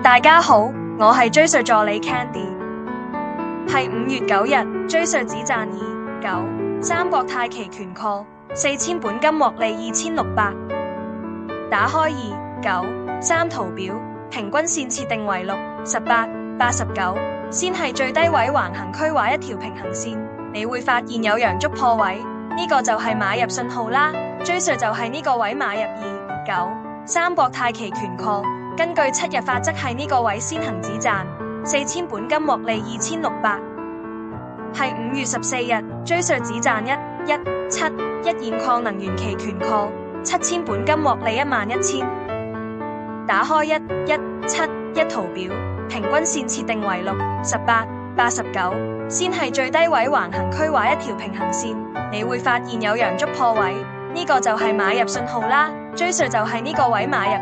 大家好，我係追稅助理 Candy。係5月9日，追稅只賺2.9，三國泰期權 call 4000本金獲利2600。打開2.9.3圖表，平均線設定為6、18、89，先係最低位橫行區畫一條平行線，你會發現有陽燭破位，呢個就係買入信號啦。追稅就係呢個位買入2.9，三國泰期權 call。根據7日法則係呢個位先行止賺，4000本金獲利2600。係5月14日，追稅只賺1.17，現礦能源期權 call 7000本金獲利11000。打開1.17圖表，平均線設定為6、18、89，先係最低位橫行區畫一條平行線，你會發現有陽燭破位，呢個就係買入信號啦。追稅就係呢個位買入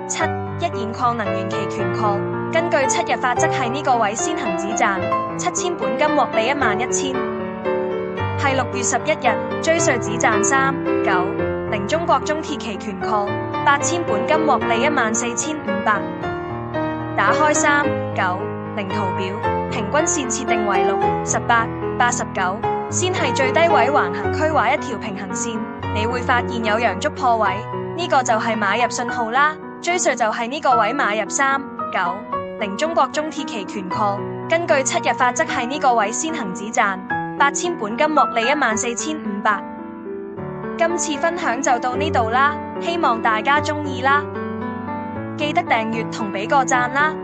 1.17。現礦能源期權 call， 根據7日法則係呢個位先行止賺，7000本金獲利11000。係6月11日，追稅只賺3.9，中國中鐵期權 call 8000本金獲利14500。打開3.9圖表，平均線設定為6、18、89，先係最低位橫行區畫一條平行線，你會發現有陽燭破位，呢個就係買入信號啦。追稅就係呢個位買入3.9，中國中鐵期權 call， 根據7日法則係呢個位先行止賺，8000本金獲利14500。今次分享就到呢度啦，希望大家鍾意啦，記得訂閱同俾個讚啦。